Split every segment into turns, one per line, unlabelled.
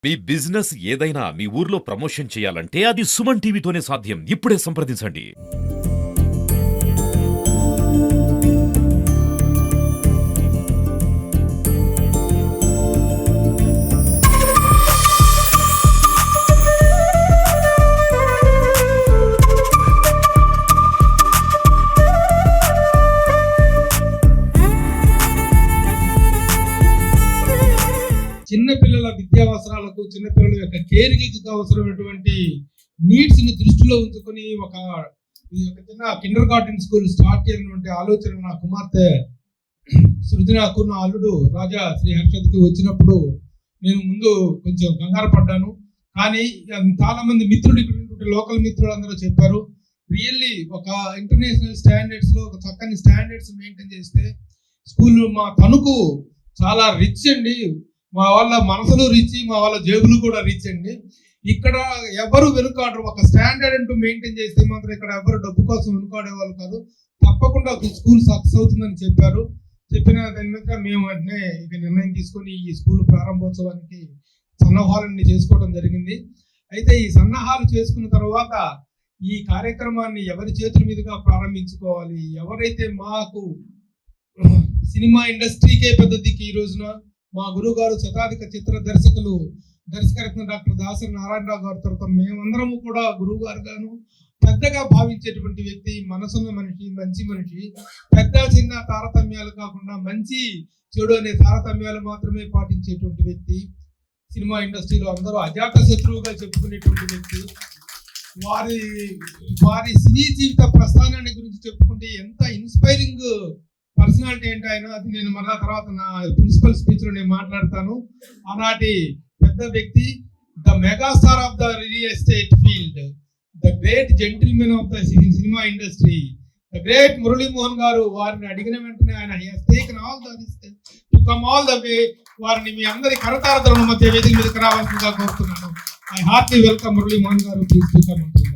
మీ business ఏదైనా మీ ఊర్లో promotion చేయాలంటే అది సుమన్ టీవీతోనే సాధ్యం. ఇప్పుడే సంప్రదించండి.
చిన్నపిల్లల విద్యావసరాలకు చిన్నపిల్లల యొక్క కేరింగ్కి అవసరమైనటువంటి నీడ్స్ ని దృష్టిలో ఉంచుకొని ఒక చిన్న కిండర్ గార్డెన్ స్కూల్ స్టార్ట్ చేయాలన్నటువంటి ఆలోచన నా కుమార్తె సృజనకు నా అల్లుడు రాజా శ్రీ హర్షద్కి వచ్చినప్పుడు నేను ముందు కొంచెం కంగారు పడ్డాను. కానీ చాలా మంది మిత్రులు ఇక్కడ లోకల్ మిత్రులు అందరూ చెప్పారు, రియల్లీ ఒక ఇంటర్నేషనల్ స్టాండర్డ్స్ లో ఒక చక్కని స్టాండర్డ్స్ మెయింటైన్ చేస్తే స్కూల్ మా తణుకు చాలా రిచ్ అండి, మా వాళ్ళ మనసులు రిచ్, మా వాళ్ళ జేబులు కూడా రిచ్ అండి. ఇక్కడ ఎవరు వెనుకాడరు, ఒక స్టాండర్డ్ అంటూ మెయింటైన్ చేస్తే మాత్రం ఇక్కడ ఎవరు డబ్బు కోసం వెనుకాడే వాళ్ళు కాదు. తప్పకుండా స్కూల్ సక్సెస్ అవుతుందని చెప్పారు. చెప్పిన దాని మీద మేము వెంటనే ఇక నిర్ణయం తీసుకొని ఈ స్కూల్ ప్రారంభోత్సవానికి సన్నాహాలన్నీ చేసుకోవడం జరిగింది. అయితే ఈ సన్నాహాలు చేసుకున్న తర్వాత ఈ కార్యక్రమాన్ని ఎవరి చేతుల మీదుగా ప్రారంభించుకోవాలి, ఎవరైతే మాకు సినిమా ఇండస్ట్రీకే పెద్ద దిక్కు ఈ రోజున మా గురువు గారు శతాధిక చిత్ర దర్శకరత్న డాక్టర్ దాసరి నారాయణరావు గారి తర్వాత మేమందరము కూడా గురువు గారు గాను పెద్దగా భావించేటువంటి వ్యక్తి, మనసున్న మనిషి, మంచి మనిషి. పెద్ద చిన్న తారతమ్యాలు కాకుండా మంచి చెడు అనే తారతమ్యాలు మాత్రమే పాటించేటువంటి వ్యక్తి. సినిమా ఇండస్ట్రీలో అందరూ అజాత శత్రువుగా చెప్పుకునేటువంటి వ్యక్తి. వారి సినీ జీవిత ప్రస్థానాన్ని గురించి చెప్పుకుంటే ఎంత ఇన్స్పైరింగ్ పర్సనాలిటీ ఏంటి ఆయన, అది నేను మళ్ళా తర్వాత నా ప్రిన్సిపల్ స్పీచ్ లో నేను మాట్లాడతాను. ఆనాటి పెద్ద వ్యక్తి, the megastar of the real estate field, the great gentlemen of the cinema industry, the great Murali Mohan garu. వారిని అడిగిన వెంటనే ఆయన taken all the risk to come all the way. వారిని మీ అందరి కరతారతల మధ్య వేదిక మీదకి రావాల్సిందిగా కోరుతున్నాను. I heartly welcome Murali Mohan garu, please welcome అంటున్నాను.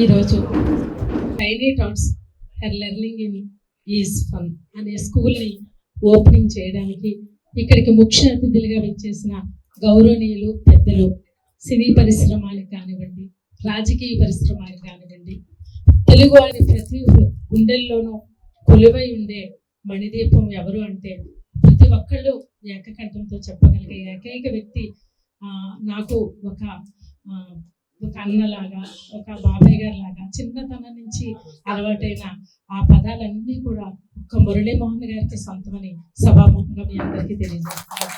ఈరోజు tiny tots her learning in is fun అనే స్కూల్ని ఓపెనింగ్ చేయడానికి ఇక్కడికి ముఖ్య అతిథులుగా విచ్చేసిన గౌరవనీయులు పెద్దలు, సినీ పరిశ్రమలకు కానివ్వండి, రాజకీయ పరిశ్రమలకు కానివ్వండి, తెలుగు వారి ప్రతి గుండెల్లోనూ కొలువై ఉండే మణిదీపం ఎవరు అంటే ప్రతి ఒక్కళ్ళు ఏకకంఠంతో చెప్పగలిగే ఏకైక వ్యక్తి నాకు ఒక అన్నలాగా, ఒక బాబాయ్ గారి లాగా చిన్నతనం నుంచి అలవాటైన ఆ పదాలన్నీ కూడా ఒక్క మురళీ మోహన్ గారికి సొంతమని సభాముఖంగా మీ అందరికీ తెలియజేస్తున్నాను.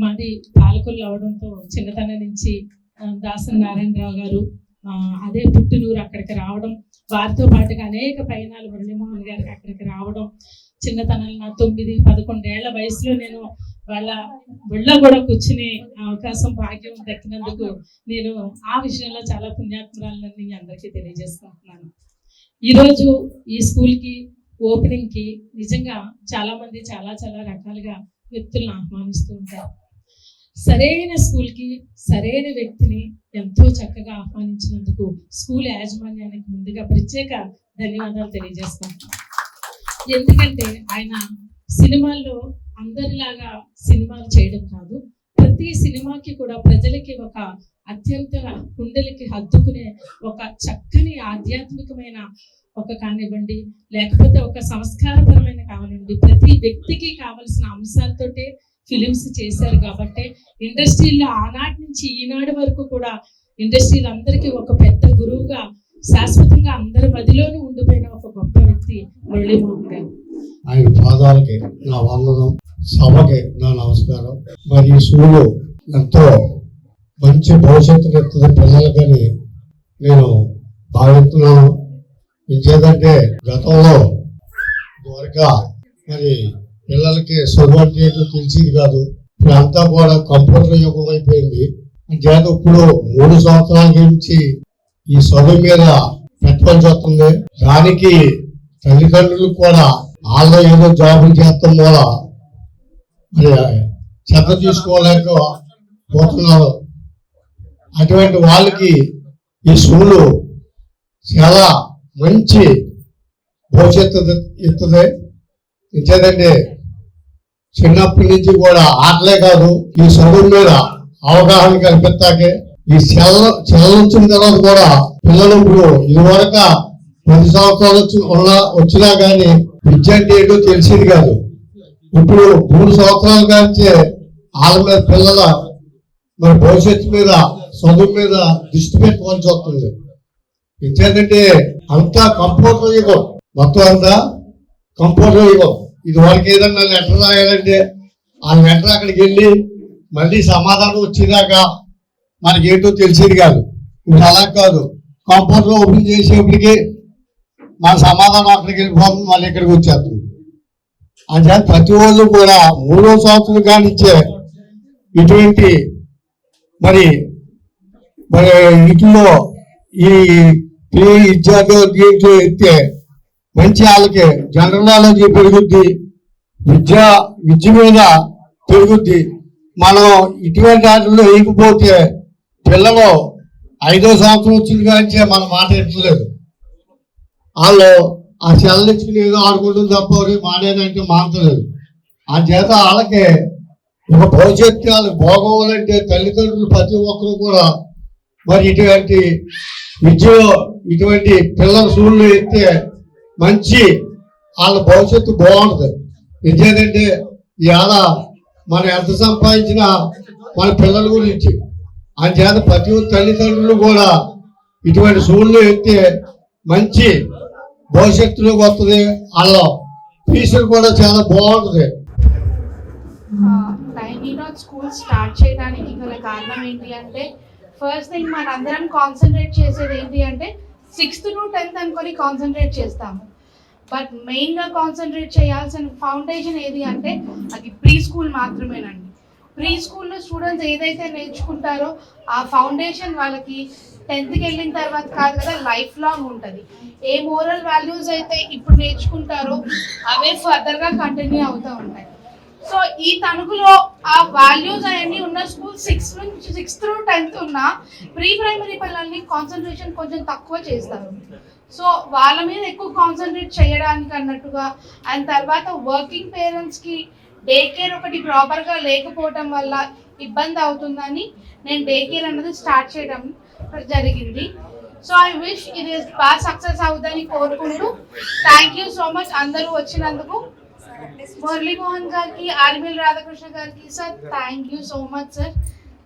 మాది పాలకొల్లు అవడంతో చిన్నతనం నుంచి దాసరి నారాయణరావు గారు అదే పుట్టినూరు, అక్కడికి రావడం, వారితో పాటుగా అనేక పయనాలు మురళీమోహన్ గారికి అక్కడికి రావడం, చిన్నతనంలో నా 9-11 ఏళ్ల వయసులో నేను వాళ్ళ ఒళ్ళో కూడా కూర్చునే అవకాశం, భాగ్యం దక్కినందుకు నేను ఆ విషయంలో చాలా పుణ్యాత్మరాలని అందరికీ తెలియజేసుకుంటున్నాను. ఈరోజు ఈ స్కూల్కి ఓపెనింగ్కి నిజంగా చాలామంది చాలా రకాలుగా వ్యక్తులను ఆహ్వానిస్తూ ఉంటారు. సరైన స్కూల్కి సరైన వ్యక్తిని ఎంతో చక్కగా ఆహ్వానించినందుకు స్కూల్ యాజమాన్యానికి ముందుగా ప్రత్యేక ధన్యవాదాలు తెలియజేసుకుంటున్నాను. ఎందుకంటే ఆయన సినిమాల్లో అందరిలాగా సినిమాలు చేయడం కాదు, ప్రతి సినిమాకి కూడా ప్రజలకి ఒక అత్యంత గుండెలకి హత్తుకునే ఒక చక్కని ఆధ్యాత్మికమైన ఒక కానివ్వండి, లేకపోతే ఒక సంస్కారపరమైన కానివ్వండి, ప్రతి వ్యక్తికి కావలసిన అంశాలతోటే ఫిలిమ్స్ చేశారు. కాబట్టి ఇండస్ట్రీలో ఆనాటి నుంచి ఈనాడు వరకు కూడా ఇండస్ట్రీలో అందరికీ ఒక పెద్ద గురువుగా శాశ్వతంగా అందరి మదిలోనూ ఉండిపోయిన ఒక గొప్ప వ్యక్తి మురళీమోహన్ గారు.
ఆయన పాదాలకి నా వందనం, సభకి నా నమస్కారం. మరి ఈ స్కూలు ఎంతో మంచి భవిష్యత్తుని ఇస్తుంది పిల్లలకని నేను భావిస్తున్నాను. ఇంకేదంటే గతంలో వరకు మరి పిల్లలకి చదువు అంటే తెలిసింది కాదు, ఇప్పుడు అంతా కూడా కంప్యూటర్ యుగం అయిపోయింది. అంటే ఇప్పుడు 3 సంవత్సరాల నుంచి ఈ చదువు మీద పెట్టవలసి వస్తుంది. దానికి తల్లిదండ్రులు కూడా వాళ్ళు ఏదో జాబులు చేస్తాం వల్ల మరి శ్రద్ధ తీసుకోలేకపోతున్నారు. అటువంటి వాళ్ళకి ఈ స్కూలు చాలా మంచి భవిష్యత్తు ఇస్తుంది. ఇంకేదంటే చిన్నప్పటి నుంచి కూడా ఆటలే కాదు, ఈ చదువు మీద అవగాహన కల్పిస్తాకే ఈ సెల వచ్చిన తర్వాత కూడా పిల్లలు ఇప్పుడు ఇదివరకు 10 సంవత్సరాలు వచ్చినా కానీ విద్య అంటే ఏంటో తెలిసేది కాదు. ఇప్పుడు 3 సంవత్సరాల కాంచే వాళ్ళ మీద పిల్లల మరి భవిష్యత్తు మీద చదువు మీద దృష్టి పెట్టుకోవాల్సి వస్తుంది. ఎందుకంటే అంతా కంప్యూటర్ యుగం, మొత్తం అంతా కంప్యూటర్ యుగం. ఇది వరకు ఏదన్నా లెటర్ రాయాలంటే ఆ లెటర్ అక్కడికి వెళ్ళి మళ్ళీ సమాధానం వచ్చేదాకా మనకి ఏంటో తెలిసేది కాదు. ఇప్పుడు అలా కాదు, కంప్యూటర్ ఓపెన్ చేసేప్పటికి మన సమాధానం అక్కడికి వెళ్ళిపోతుంది, మళ్ళీ ఇక్కడికి వచ్చేస్తుంది. అంటే ప్రతిరోజు కూడా 3వ సంవత్సరం కానిచ్చే ఇటువంటి మరి వీటిలో ఈ విద్యార్థులు దీంట్లో ఎత్తే మంచి వాళ్ళకి జనరల్ నాలెడ్జ్ పెరుగుద్ది, విద్య మీద పెరుగుద్ది. మనం ఇటువంటి వాటిల్లో వేయకపోతే పిల్లలు 5వ సంవత్సరం వచ్చింది కానీ మన మాట ఎట్టలేదు. వాళ్ళు ఆ సెలవుచ్చుకుని ఏదో ఆడుకుంటుంది తప్ప మానేదంటే మానలేదు. ఆ చేత వాళ్ళకి ఒక భవిష్యత్తు వాళ్ళకి భోగవాలంటే తల్లిదండ్రులు ప్రతి ఒక్కరు కూడా మరి ఇటువంటి విద్యలో ఇటువంటి పిల్లల స్కూళ్ళు ఎత్తే మంచి వాళ్ళ భవిష్యత్తు బాగుంటుంది. ఎందుకంటే ఇవాళ మనం ఎంత సంపాదించినా మన పిల్లల గురించి అందుచేత ప్రతి తల్లిదండ్రులు కూడా ఇటువంటి స్కూళ్ళు ఎత్తే మంచి భవిష్యత్తులోకి వస్తుంది. వాళ్ళ ఫీజులు కూడా చాలా బాగుంటుంది.
టైనీ డాట్ స్కూల్ స్టార్ట్ చేయడానికి గల కారణం ఏంటి అంటే, ఫస్ట్ థింగ్ మనందరం కాన్సన్ట్రేట్ చేసేది ఏంటి అంటే 6th to 10th అనుకొని కాన్సన్ట్రేట్ చేస్తాము. బట్ మెయిన్గా కాన్సన్ట్రేట్ చేయాల్సిన ఫౌండేషన్ ఏది అంటే అది ప్రీ స్కూల్ మాత్రమేనండి. ప్రీ స్కూల్లో స్టూడెంట్స్ ఏదైతే నేర్చుకుంటారో ఆ ఫౌండేషన్ వాళ్ళకి 10th వెళ్ళిన తర్వాత కాదు కదా, లైఫ్ లాంగ్ ఉంటుంది. ఏ మోరల్ వాల్యూస్ అయితే ఇప్పుడు నేర్చుకుంటారో అవే ఫర్దర్గా కంటిన్యూ అవుతూ ఉంటాయి. సో ఈ తణుకులో ఆ వాల్యూస్ అవన్నీ ఉన్న స్కూల్ 6th to 10th ఉన్న ప్రీ ప్రైమరీ పిల్లల్ని కాన్సన్ట్రేషన్ కొంచెం తక్కువ చేస్తారు. సో వాళ్ళ మీద ఎక్కువ కాన్సన్ట్రేట్ చేయడానికి అన్నట్టుగా, అండ్ తర్వాత వర్కింగ్ పేరెంట్స్కి డే కేర్ ఒకటి ప్రాపర్గా లేకపోవటం వల్ల ఇబ్బంది అవుతుందని నేను డే కేర్ అన్నది స్టార్ట్ చేయడం జరిగింది. సో ఐ విష్ ఇది బాగా సక్సెస్ అవుతుందని కోరుకుంటూ థ్యాంక్ యూ సో మచ్ అందరూ వచ్చినందుకు. మురళీమోహన్ గారికి, ఆర్మిల్ రాధాకృష్ణ గారికి sir thank you so much sir,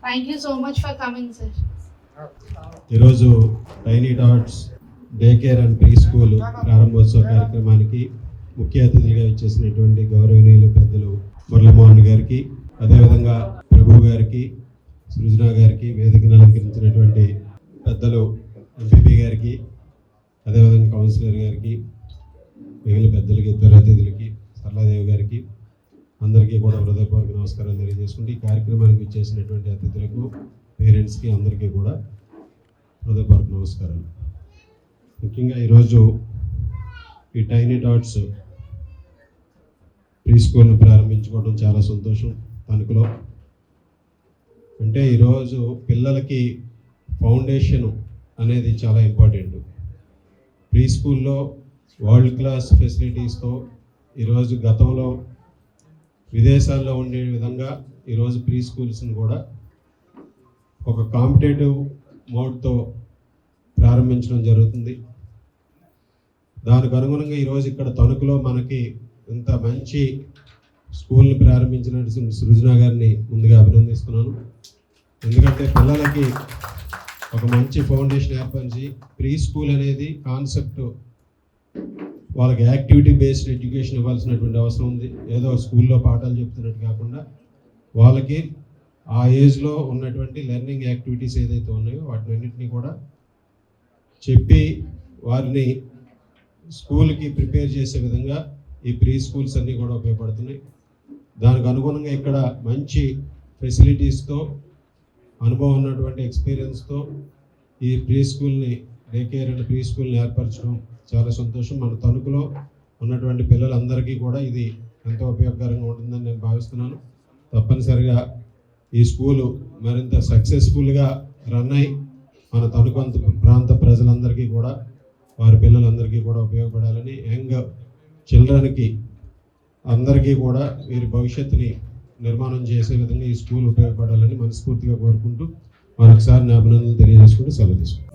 thank you so much for coming sir.
ఈరోజు Tiny Dots Day Care and Preschool ప్రారంభోత్సవ కార్యక్రమానికి ముఖ్య అతిథులుగా ఇచ్చేసినటువంటి గౌరవనీయులు పెద్దలు మురళీమోహన్ గారికి, అదేవిధంగా ప్రభు గారికి, సృజన గారికి, వేదికను అలంకరించినటువంటి పెద్దలు ఎంపీపీ గారికి, అదేవిధంగా కౌన్సిలర్ గారికి, మిగిలిన పెద్దలకి, ఇతర అతిథులకి, సరళాదేవి గారికి, అందరికీ కూడా హృదయపూర్వక నమస్కారం తెలియజేసుకుంటూ ఈ కార్యక్రమానికి ఇచ్చేసినటువంటి అతిథులకు, పేరెంట్స్కి అందరికీ కూడా హృదయపూర్వక నమస్కారాలు. ముఖ్యంగా ఈరోజు ఈ టైనీ డాట్స్ ప్రీ స్కూల్ను ప్రారంభించుకోవడం చాలా సంతోషం. తణుకులో అంటే ఈరోజు పిల్లలకి ఫౌండేషన్ అనేది చాలా ఇంపార్టెంట్. ప్రీ స్కూల్లో వరల్డ్ క్లాస్ ఫెసిలిటీస్తో ఈరోజు గతంలో విదేశాల్లో ఉండే విధంగా ఈరోజు ప్రీ స్కూల్స్ని కూడా ఒక కాంపిటేటివ్ మోడ్తో ప్రారంభించడం జరుగుతుంది. దానికి అనుగుణంగా ఈరోజు ఇక్కడ తణుకులో మనకి ఇంత మంచి స్కూల్ని ప్రారంభించిన సృజన గారిని ముందుగా అభినందిస్తున్నాను. ఎందుకంటే పిల్లలకి ఒక మంచి ఫౌండేషన్ ఏర్పరిచి ప్రీ స్కూల్ అనేది కాన్సెప్ట్ వాళ్ళకి యాక్టివిటీ బేస్డ్ ఎడ్యుకేషన్ ఇవ్వాల్సినటువంటి అవసరం ఉంది. ఏదో స్కూల్లో పాఠాలు చెప్తున్నట్టు కాకుండా వాళ్ళకి ఆ ఏజ్లో ఉన్నటువంటి లెర్నింగ్ యాక్టివిటీస్ ఏదైతే ఉన్నాయో వాటినన్నింటినీ కూడా చెప్పి వారిని స్కూల్కి ప్రిపేర్ చేసే విధంగా ఈ ప్రీ స్కూల్స్ అన్నీ కూడా ఉపయోగపడుతున్నాయి. దానికి అనుగుణంగా ఇక్కడ మంచి ఫెసిలిటీస్తో, అనుభవం ఉన్నటువంటి ఎక్స్పీరియన్స్తో ఈ ప్రీ స్కూల్ని డే కేర్ అండ్ ప్రీ స్కూల్ని ఏర్పరచడం చాలా సంతోషం. మన తణుకులో ఉన్నటువంటి పిల్లలందరికీ కూడా ఇది ఎంతో ఉపయోగకరంగా ఉంటుందని నేను భావిస్తున్నాను. తప్పనిసరిగా ఈ స్కూలు మరింత సక్సెస్ఫుల్గా రన్ అయ్యి మన తణుకు ప్రాంత ప్రజలందరికీ కూడా వారి పిల్లలందరికీ కూడా ఉపయోగపడాలని, యంగ్ చిల్డ్రన్కి అందరికీ కూడా వీరి భవిష్యత్తుని నిర్మాణం చేసే విధంగా ఈ స్కూల్ ఉపయోగపడాలని మనస్ఫూర్తిగా కోరుకుంటూ మరొకసారి నా అభినందనలు తెలియజేసుకుంటూ సెలవు తీసుకుంటాను.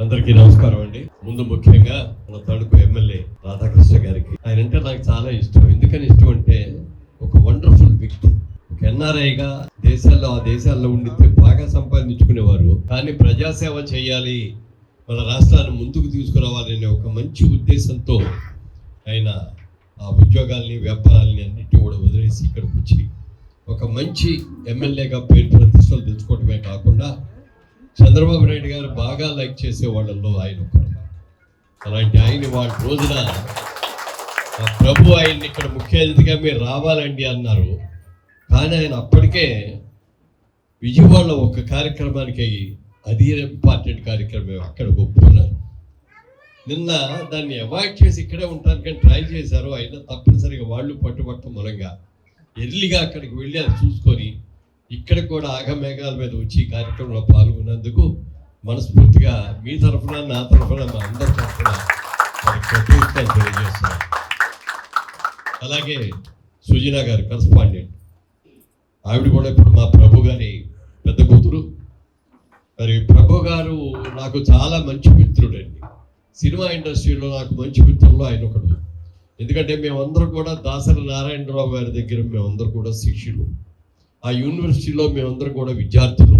అందరికీ నమస్కారం అండి. ముందు ముఖ్యంగా మన తణుకు ఎమ్మెల్యే రాధాకృష్ణ గారికి, ఆయన అంటే నాకు చాలా ఇష్టం. ఎందుకని ఇష్టం అంటే ఒక వండర్ఫుల్ వ్యక్తి. ఒక ఎన్ఆర్ఐగా ఆ దేశాల్లో ఉండి బాగా సంపాదించుకునేవారు, కానీ ప్రజాసేవ చేయాలి, మన రాష్ట్రాన్ని ముందుకు తీసుకురావాలనే ఒక మంచి ఉద్దేశంతో ఆయన ఆ ఉద్యోగాల్ని వ్యాపారాలని అన్నింటినీ కూడా వదిలేసి ఇక్కడికి వచ్చి ఒక మంచి ఎమ్మెల్యేగా పేరు ప్రతిష్టలు తెచ్చుకోవడమే కాకుండా చంద్రబాబు నాయుడు గారు బాగా లైక్ చేసే వాళ్ళల్లో ఆయన ఒకరు. అలాంటి ఆయన వాళ్ళ రోజున ప్రభు ఆయన్ని ఇక్కడ ముఖ్య అతిథిగా మీరు రావాలండి అన్నారు. కానీ ఆయన అప్పటికే విజయవాడలో ఒక కార్యక్రమానికి అది ఇంపార్టెంట్ కార్యక్రమం అక్కడ ఒప్పుకున్నారు. నిన్న దాన్ని అవాయిడ్ చేసి ఇక్కడే ఉండటానికి ట్రై చేశారు. అయినా తప్పనిసరిగా వాళ్ళు పట్టుబట్టం మూలంగా ఎర్లీగా అక్కడికి వెళ్ళి అది చూసుకొని ఇక్కడ కూడా ఆగమేఘాల మీద వచ్చి ఈ కార్యక్రమంలో పాల్గొన్నందుకు మనస్ఫూర్తిగా మీ తరఫున, నా తరఫున, మా అందరి తరఫున కృతజ్ఞతలు తెలియజేస్తున్నాను. అలాగే సుజనా గారు కరస్పాండెంట్, ఆవిడ కూడా ఇప్పుడు మా ప్రభు గారి పెద్ద కూతురు. మరి ప్రభు గారు నాకు చాలా మంచి మిత్రుడండి. సినిమా ఇండస్ట్రీలో నాకు మంచి మిత్రుల్లో ఆయన ఒకడు. ఎందుకంటే మేమందరం కూడా దాసరి నారాయణరావు గారి దగ్గర మేమందరం కూడా శిష్యులు. ఆ యూనివర్సిటీలో మేమందరం కూడా విద్యార్థులు.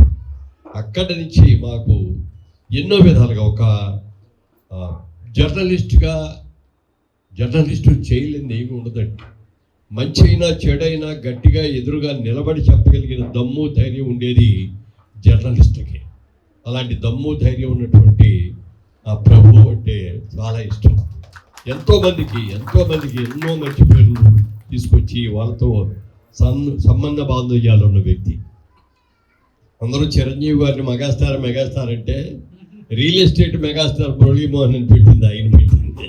అక్కడి నుంచి మాకు ఎన్నో విధాలుగా ఒక జర్నలిస్టు చేయలేని ఏమి ఉండదండి. మంచి అయినా చెడైనా గట్టిగా ఎదురుగా నిలబడి చెప్పగలిగిన దమ్ము ధైర్యం ఉండేది జర్నలిస్టుకి. అలాంటి దమ్ము ధైర్యం ఉన్నటువంటి ఆ ప్రభు అంటే చాలా ఇష్టం. ఎంతోమందికి ఎన్నో మంచి పేర్లు తీసుకొచ్చి వాళ్ళతో సంబంధ బాంధవ్యాలు ఉన్న వ్యక్తి. అందరూ చిరంజీవి గారిని మెగాస్టార్ అంటే రియల్ ఎస్టేట్ మెగాస్టార్ మురళీమోహన్ అని పెట్టింది, ఆయన పెట్టింది.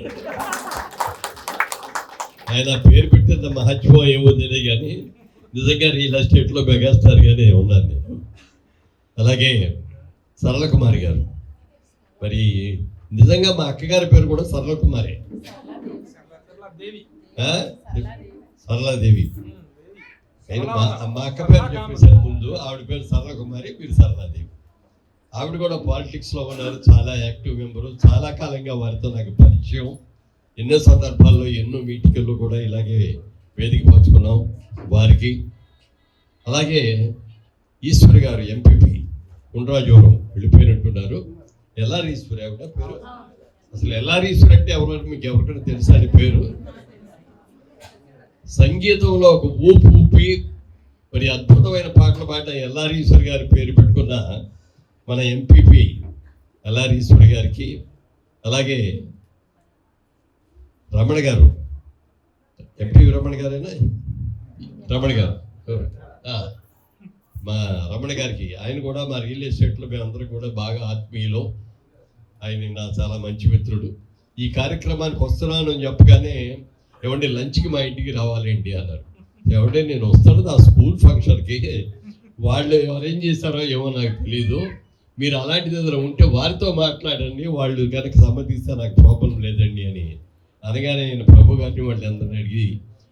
ఆయన పేరు పెట్టింది మహత్వం ఏమో తెలియదు, కానీ నిజంగా రియల్ ఎస్టేట్లో మెగాస్టార్గానే ఉన్నాను నేను. అలాగే సరళ కుమారి గారు, మరి నిజంగా మా అక్కగారి పేరు కూడా సరళ కుమారే, సరళాదేవి. మా అక్క పేరు చెప్పేసారు ముందు, ఆవిడ పేరు సరళ కుమారి, మీరు సరళాదేవి. ఆవిడ కూడా పాలిటిక్స్లో ఉన్నారు, చాలా యాక్టివ్ మెంబరు. చాలా కాలంగా వారితో నాకు పరిచయం. ఎన్నో సందర్భాల్లో ఎన్నో మీటింగుల్లో కూడా ఇలాగే వేదిక పంచుకున్నాం వారికి. అలాగే ఈశ్వరి గారు ఎంపీపీ ఉండ్రాజోరం వెళ్ళిపోయినట్టున్నారు. ఎల్ఆర్ ఈశ్వరి ఆవిడ పేరు. అసలు ఎల్ఆర్ ఈశ్వరి అంటే ఎవరు, మీకు ఎవరికైనా తెలుసా అని పేరు. సంగీతంలో ఒక ఊపి మరి అద్భుతమైన పాటలు పాట ఎల్ఆర్ ఈశ్వరి గారి పేరు పెట్టుకున్న మన ఎంపీపీ ఎల్ఆర్ ఈశ్వరి గారికి, అలాగే రమణ గారు, ఎంపీ రమణ గారేనా, రమణ గారు, మా రమణ గారికి, ఆయన కూడా మా రియల్ ఎస్టేట్లో మేమందరం కూడా బాగా ఆత్మీయులు. ఆయన నా చాలా మంచి మిత్రుడు. ఈ కార్యక్రమానికి వస్తున్నాను అని చెప్పగానే ఏమంటే లంచ్కి మా ఇంటికి రావాలేంటి అన్నారు. ఏమంటే నేను వస్తాను నా స్కూల్ ఫంక్షన్కి, వాళ్ళు అరేంజ్ చేస్తారో ఏమో నాకు తెలీదు, మీరు అలాంటిది ఏదైనా ఉంటే వారితో మాట్లాడండి, వాళ్ళు కనుక సమ్మతిస్తే నాకు ప్రాబ్లం లేదండి అని అనగానే నేను ప్రభు గారిని వాళ్ళు అందరిని అడిగి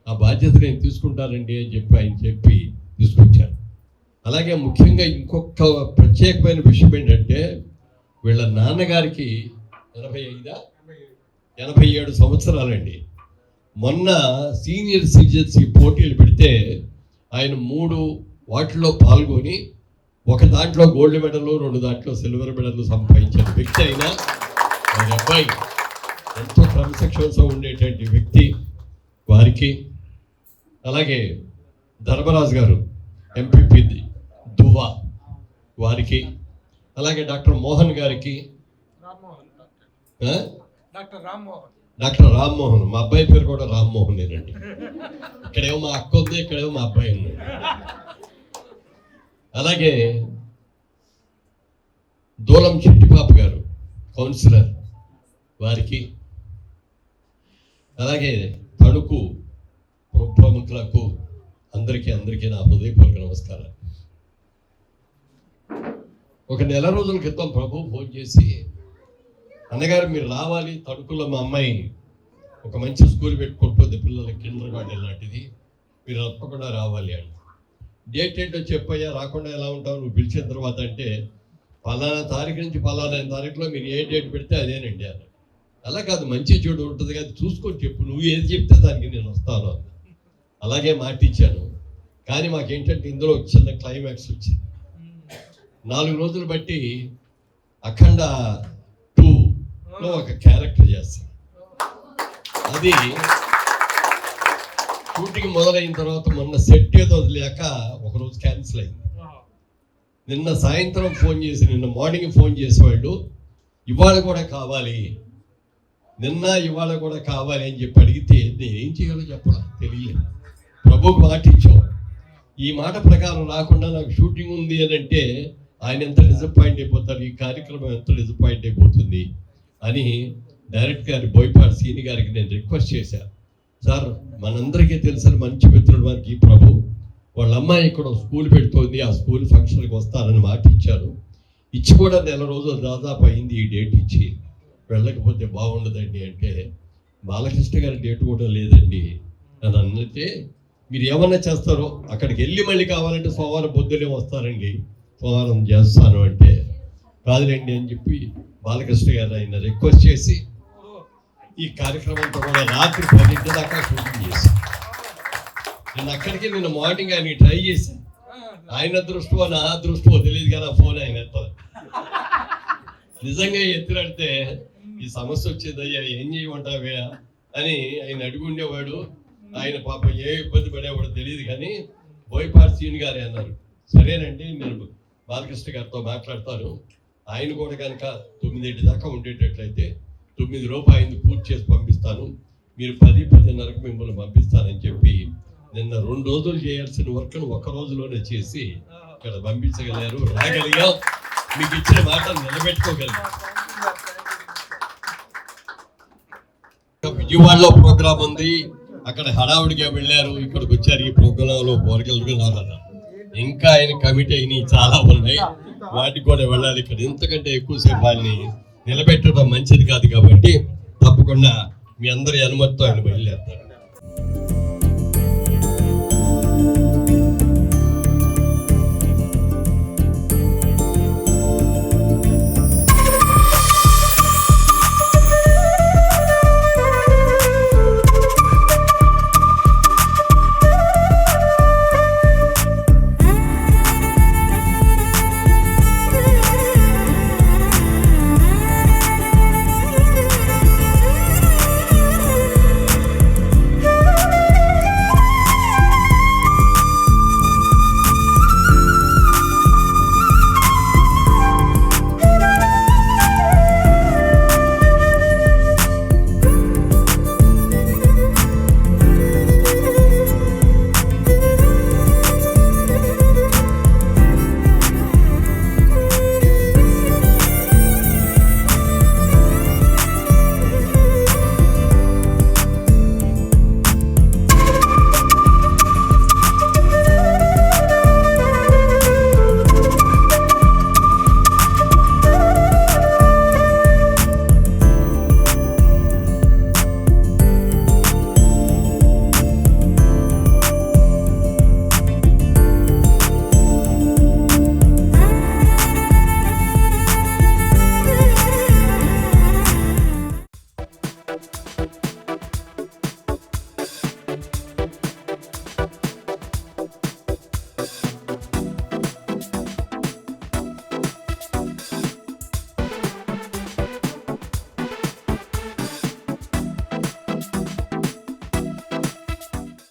ఆ బాధ్యత నేను తీసుకుంటానండి అని ఆయన చెప్పి తీసుకొచ్చాను. అలాగే ముఖ్యంగా ఇంకొక ప్రత్యేకమైన విషయం ఏంటంటే వీళ్ళ నాన్నగారికి 87 సంవత్సరాలండి. మొన్న సీనియర్ సిటిజన్స్ పోటీలు పెడితే ఆయన 3 వాటిల్లో పాల్గొని ఒక దాంట్లో గోల్డ్ మెడల్, 2 దాంట్లో సిల్వర్ మెడల్ సంపాదించిన వ్యక్తి అయినా ఆయన అబ్బాయి ఎంతో క్రమశిక్షణతో ఉండేటువంటి వ్యక్తి వారికి. అలాగే ధర్మరాజు గారు ఎంపీపీ దువ్వా వారికి, అలాగే డాక్టర్ మోహన్ గారికి, డాక్టర్ రామ్మోహన్, మా అబ్బాయి పేరు కూడా రామ్మోహన్ నేనండి. ఇక్కడేమో మా అక్క ఉంది, ఇక్కడేమో మా అబ్బాయి ఉంది. అలాగే దూలం చిట్టిపాప గారు కౌన్సిలర్ వారికి, అలాగే తణుకు ప్రముఖులకు అందరికీ నా హృదయపూర్వక నమస్కారం. ఒక నెల రోజుల క్రితం ప్రభు ఫోన్ చేసి, అన్నగారు మీరు రావాలి, తణుకులో మా అమ్మాయి ఒక మంచి స్కూల్ పెట్టుకుంటుంది, పిల్లలకి కిండర్ గార్డెన్ లాంటిది, మీరు తప్పకుండా రావాలి అని. డేట్ ఏంటో చెప్పయ్యా, రాకుండా ఎలా ఉంటావు, నువ్వు పిలిచిన తర్వాత అంటే పలానా తారీఖు నుంచి పలానా తారీఖులో మీరు ఏ డేట్ పెడితే అదేనండి అన్న. అలా కాదు, మంచి చెడు ఉంటుంది కదా, చూసుకొని చెప్పు, నువ్వు ఏది చెప్తే దానికి నేను వస్తాను అన్న. అలాగే మాట ఇచ్చాను. కానీ మాకేంటంటే ఇందులో చిన్న క్లైమాక్స్ వచ్చింది. 4 రోజులు బట్టి అఖండ 2లో ఒక క్యారెక్టర్ చేస్తాను. అది షూటింగ్ మొదలైన తర్వాత మొన్న సెట్ ఏదో వదిలేక ఒకరోజు క్యాన్సిల్ అయింది. నిన్న సాయంత్రం ఫోన్ చేసి, నిన్న మార్నింగ్ ఫోన్ చేసేవాళ్ళు ఇవాళ కూడా కావాలి, నిన్న ఇవాళ కూడా కావాలి అని చెప్పి అడిగితే నేను ఏం చేయాలో చెప్పడం తెలియలేదు. ప్రభుకు మాట ఇచ్చాం, ఈ మాట ప్రకారం రాకుండా నాకు షూటింగ్ ఉంది అని అంటే ఆయన ఎంత డిసప్పాయింట్ అయిపోతారు, ఈ కార్యక్రమం ఎంత డిసప్పాయింట్ అయిపోతుంది అని డైరెక్టర్ గారి బోయపాటి సీని గారికి నేను రిక్వెస్ట్ చేశాను. సార్, మనందరికీ తెలిసిన మంచి మిత్రుడు మనకి ప్రభు, వాళ్ళ అమ్మాయి ఇక్కడ స్కూల్ పెడుతోంది, ఆ స్కూల్ ఫంక్షన్కి వస్తానని మాట ఇచ్చాను. ఇచ్చి కూడా నెల రోజులు దాదాపు అయింది ఈ డేట్ ఇచ్చి, వెళ్ళకపోతే బాగుండదండి అంటే, బాలకృష్ణ గారి డేట్ కూడా లేదండి అని అన్నట్టే, మీరు ఏమన్నా చేస్తారో అక్కడికి వెళ్ళి మళ్ళీ కావాలంటే సోమవారం పొద్దునే వస్తారండి, సోమవారం చేస్తాను అంటే, కాదులేండి అని చెప్పి బాలకృష్ణ గారు ఆయన రిక్వెస్ట్ చేసి ఈ కార్యక్రమంతో కూడా రాత్రి 10 దాకా షూటింగ్ చేశాను. నేను అక్కడికి నిన్న మార్నింగ్ ఆయనకి ట్రై చేశాను. ఆయన దృష్టిలో నా దృష్టిలో తెలియదు కదా, ఫోన్ ఆయన ఎత్తారు. నిజంగా ఎత్తినడితే ఈ సమస్య వచ్చేదయ్యా, ఏం చేయమంటావే అని ఆయన అడుగుండేవాడు. ఆయన పాప ఏ ఇబ్బంది పడేవాడు తెలియదు. కానీ బోయపాటి సీని గారే అన్నారు, సరేనండి నేను బాలకృష్ణ గారితో మాట్లాడతాను, ఆయన కూడా కనుక 9 దాకా ఉండేటట్లయితే 9 రూపాయలు ఆయన పూర్తి చేసి పంపిస్తాను, మీరు 10-10:30కు మిమ్మల్ని పంపిస్తానని చెప్పి నిన్న 2 రోజులు చేయాల్సిన వర్క్ను 1 రోజులోనే చేసి ఇక్కడ పంపించగలిగారు. రాగలిగాం, మీకు ఇచ్చిన మాట నిలబెట్టుకోగలిగాం. విజయవాడలో ప్రోగ్రామ్ ఉంది, అక్కడ హడావుడిగా వెళ్ళారు, ఇక్కడికి వచ్చారు, ఈ ప్రోగ్రాంలో పోరగలుగుతున్నారు. ఇంకా ఆయన కమిటీ అయినవి చాలా ఉన్నాయి, వాటికి కూడా వెళ్ళాలి. ఇక్కడ ఇంతకంటే ఎక్కువసేపు వాళ్ళని నిలబెట్టడం మంచిది కాదు కాబట్టి తప్పకుండా మీ అందరి అనుమతితో ఆయన బయలుదేరుతారు.